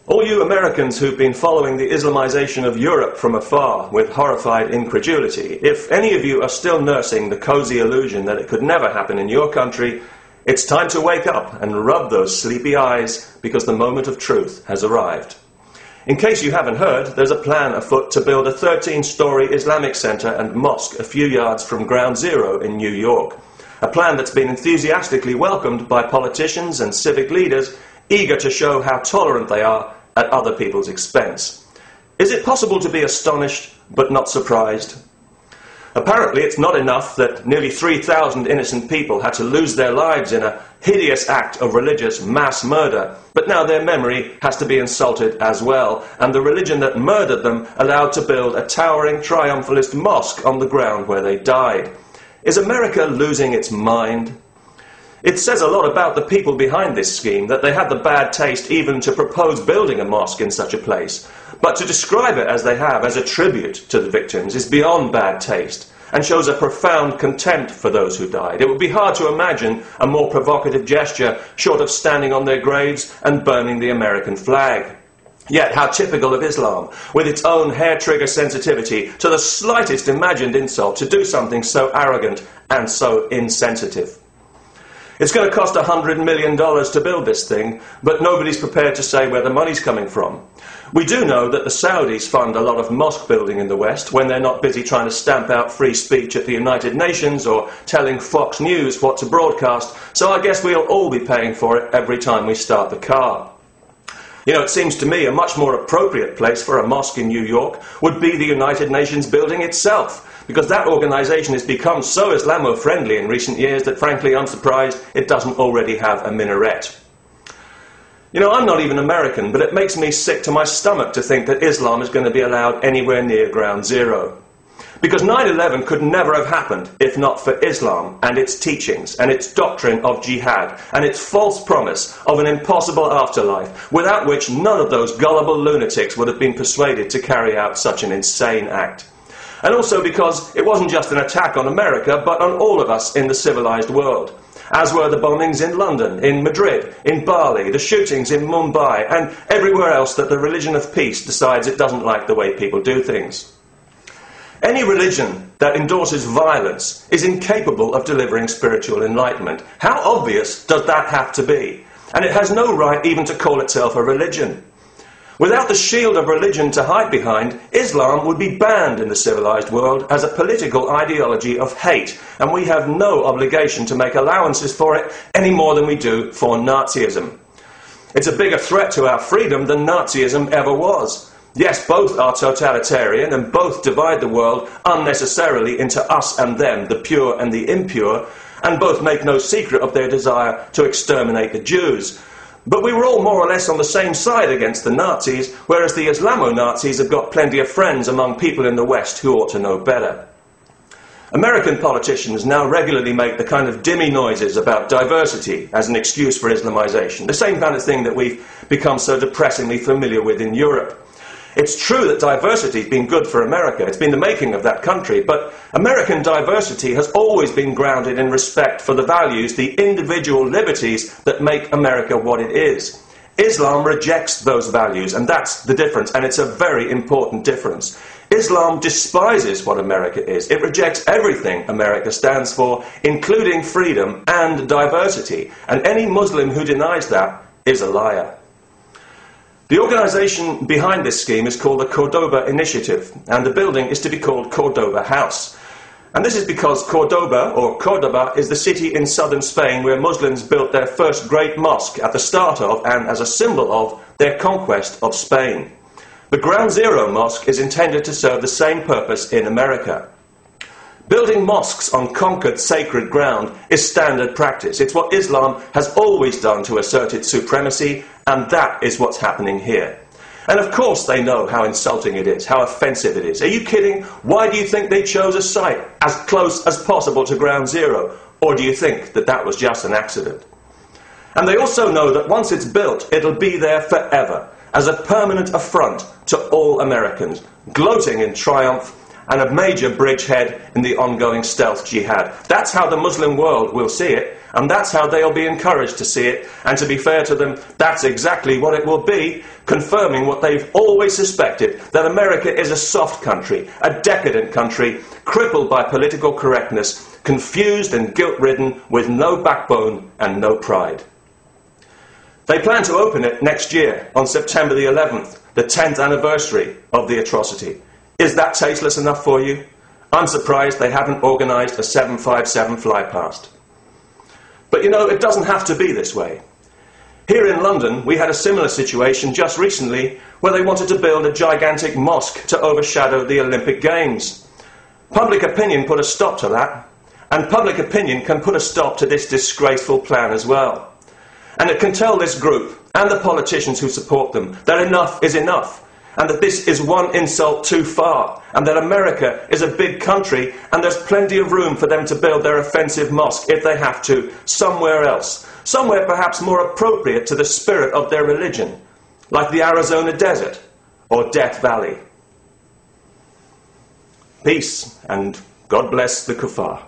All you Americans who've been following the Islamization of Europe from afar with horrified incredulity, if any of you are still nursing the cozy illusion that it could never happen in your country, it's time to wake up and rub those sleepy eyes, because the moment of truth has arrived. In case you haven't heard, there's a plan afoot to build a 13-story Islamic center and mosque a few yards from Ground Zero in New York. A plan that's been enthusiastically welcomed by politicians and civic leaders eager to show how tolerant they are at other people's expense. Is it possible to be astonished but not surprised? Apparently it's not enough that nearly 3,000 innocent people had to lose their lives in a hideous act of religious mass murder, but now their memory has to be insulted as well, and the religion that murdered them allowed to build a towering triumphalist mosque on the ground where they died. Is America losing its mind? It says a lot about the people behind this scheme that they had the bad taste even to propose building a mosque in such a place. But to describe it as they have, as a tribute to the victims, is beyond bad taste and shows a profound contempt for those who died. It would be hard to imagine a more provocative gesture short of standing on their graves and burning the American flag. Yet how typical of Islam, with its own hair-trigger sensitivity to the slightest imagined insult, to do something so arrogant and so insensitive. It's going to cost $100 million to build this thing, but nobody's prepared to say where the money's coming from. We do know that the Saudis fund a lot of mosque building in the West when they're not busy trying to stamp out free speech at the United Nations or telling Fox News what to broadcast, so I guess we'll all be paying for it every time we start the car. You know, it seems to me a much more appropriate place for a mosque in New York would be the United Nations building itself, because that organisation has become so Islamo-friendly in recent years that, frankly, I'm surprised it doesn't already have a minaret. You know, I'm not even American, but it makes me sick to my stomach to think that Islam is going to be allowed anywhere near Ground Zero. Because 9/11 could never have happened if not for Islam and its teachings and its doctrine of jihad and its false promise of an impossible afterlife, without which none of those gullible lunatics would have been persuaded to carry out such an insane act. And also because it wasn't just an attack on America, but on all of us in the civilized world, as were the bombings in London, in Madrid, in Bali, the shootings in Mumbai, and everywhere else that the religion of peace decides it doesn't like the way people do things. Any religion that endorses violence is incapable of delivering spiritual enlightenment. How obvious does that have to be? And it has no right even to call itself a religion. Without the shield of religion to hide behind, Islam would be banned in the civilized world as a political ideology of hate, and we have no obligation to make allowances for it any more than we do for Nazism. It's a bigger threat to our freedom than Nazism ever was. Yes, both are totalitarian and both divide the world unnecessarily into us and them, the pure and the impure, and both make no secret of their desire to exterminate the Jews. But we were all more or less on the same side against the Nazis, whereas the Islamo-Nazis have got plenty of friends among people in the West who ought to know better. American politicians now regularly make the kind of dimmy noises about diversity as an excuse for Islamization, the same kind of thing that we've become so depressingly familiar with in Europe. It's true that diversity has been good for America. It's been the making of that country. But American diversity has always been grounded in respect for the values, the individual liberties that make America what it is. Islam rejects those values, and that's the difference, and it's a very important difference. Islam despises what America is. It rejects everything America stands for, including freedom and diversity. And any Muslim who denies that is a liar. The organisation behind this scheme is called the Cordoba Initiative, and the building is to be called Cordoba House. And this is because Cordoba, or Cordoba, is the city in southern Spain where Muslims built their first great mosque at the start of, and as a symbol of, their conquest of Spain. The Ground Zero Mosque is intended to serve the same purpose in America. Building mosques on conquered sacred ground is standard practice. It's what Islam has always done to assert its supremacy, and that is what's happening here. And of course they know how insulting it is, how offensive it is. Are you kidding? Why do you think they chose a site as close as possible to Ground Zero? Or do you think that that was just an accident? And they also know that once it's built, it'll be there forever, as a permanent affront to all Americans, gloating in triumph and a major bridgehead in the ongoing stealth jihad. That's how the Muslim world will see it, And that's how they'll be encouraged to see it, and to be fair to them, that's exactly what it will be, confirming what they've always suspected, that America is a soft country, a decadent country, crippled by political correctness, confused and guilt-ridden, with no backbone and no pride. They plan to open it next year, on September the 11th, the 10th anniversary of the atrocity. Is that tasteless enough for you? I'm surprised they haven't organised a 757 flypast. But you know, it doesn't have to be this way. Here in London, we had a similar situation just recently where they wanted to build a gigantic mosque to overshadow the Olympic Games. Public opinion put a stop to that, and public opinion can put a stop to this disgraceful plan as well. And it can tell this group, and the politicians who support them, that enough is enough, and that this is one insult too far, and that America is a big country, and there's plenty of room for them to build their offensive mosque, if they have to, somewhere else, somewhere perhaps more appropriate to the spirit of their religion, like the Arizona desert or Death Valley. Peace, and God bless the kuffar.